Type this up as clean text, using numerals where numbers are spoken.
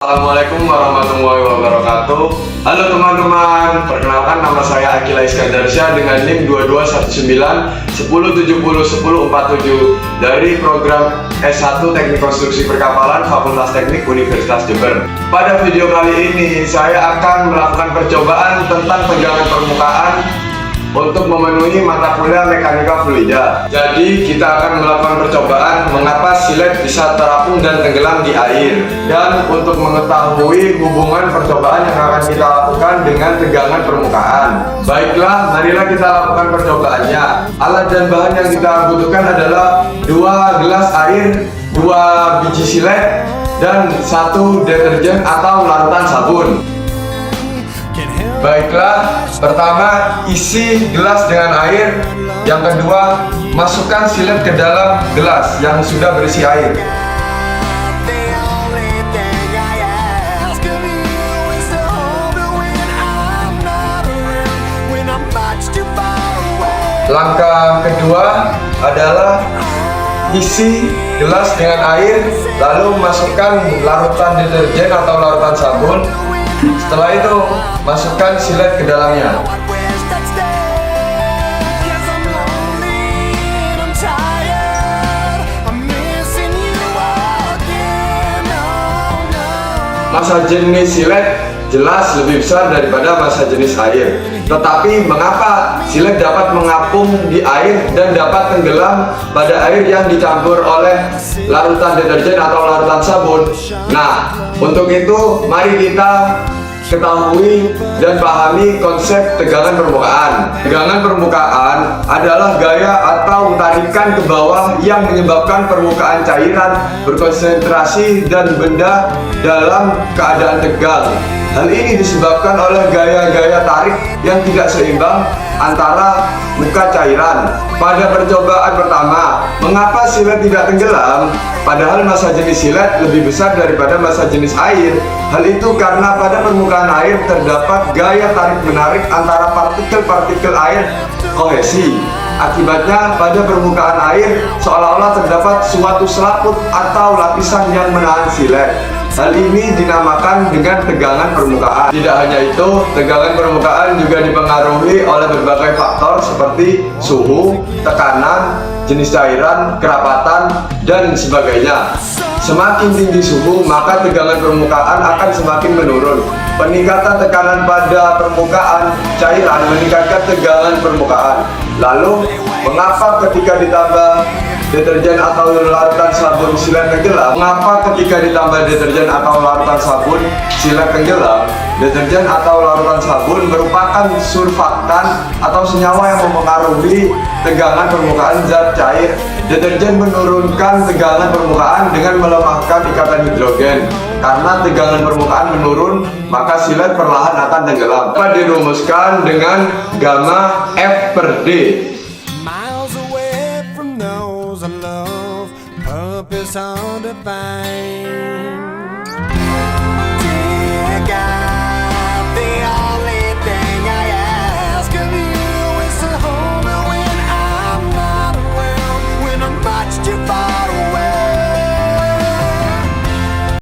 Assalamualaikum warahmatullahi wabarakatuh. Halo teman-teman, perkenalkan nama saya Akila Iskandarsyah dengan NIM 221910701047 dari program S1 Teknik Konstruksi Perkapalan Fakultas Teknik Universitas Jember. Pada video kali ini saya akan melakukan percobaan tentang pegangan permukaan untuk memenuhi mata kuliah mekanika fluida. Jadi kita akan melakukan percobaan mengapa silet bisa terapung dan tenggelam di air. Dan untuk mengetahui hubungan percobaan yang akan kita lakukan dengan tegangan permukaan. Baiklah, marilah kita lakukan percobaannya. Alat dan bahan yang kita butuhkan adalah 2 gelas air, 2 biji silet, dan 1 deterjen atau larutan sabun. Baiklah, pertama isi gelas dengan air. Yang kedua, masukkan silet ke dalam gelas yang sudah berisi air. Langkah kedua adalah isi gelas dengan air, lalu masukkan larutan deterjen atau larutan sabun. Setelah itu, masukkan silet ke dalamnya. Massa jenis silet jelas lebih besar daripada massa jenis air. Tetapi mengapa silet dapat mengapung di air dan dapat tenggelam pada air yang dicampur oleh larutan deterjen atau larutan sabun? Nah, untuk itu mari kita ketahui dan pahami konsep tegangan permukaan. Tegangan permukaan adalah gaya atau tarikan ke bawah yang menyebabkan permukaan cairan berkonsentrasi dan benda dalam keadaan tegang. Hal ini disebabkan oleh gaya-gaya tarik yang tidak seimbang antara muka cairan. Pada percobaan pertama, mengapa silet tidak tenggelam? Padahal massa jenis silet lebih besar daripada massa jenis air. Hal itu karena pada permukaan air terdapat gaya tarik-menarik antara partikel-partikel air kohesi. Akibatnya pada permukaan air seolah-olah terdapat suatu selaput atau lapisan yang menahan silet. Hal ini dinamakan dengan tegangan permukaan. Tidak hanya itu, tegangan permukaan juga dipengaruhi oleh berbagai faktor seperti suhu, tekanan, jenis cairan, kerapatan, dan sebagainya. Semakin tinggi suhu, maka tegangan permukaan akan semakin menurun. Peningkatan tekanan pada permukaan cairan meningkatkan tegangan permukaan. Lalu, mengapa ketika ditambah deterjen atau larutan sabun silet tenggelam? Mengapa ketika ditambah deterjen atau larutan sabun silet tenggelam? Deterjen atau larutan sabun merupakan surfaktan atau senyawa yang mempengaruhi tegangan permukaan zat cair. Deterjen menurunkan tegangan permukaan dengan melemahkan ikatan hidrogen. Karena tegangan permukaan menurun, maka silet perlahan akan tenggelam. Dapat dirumuskan dengan gamma F per D. Miles away from those I love, purpose on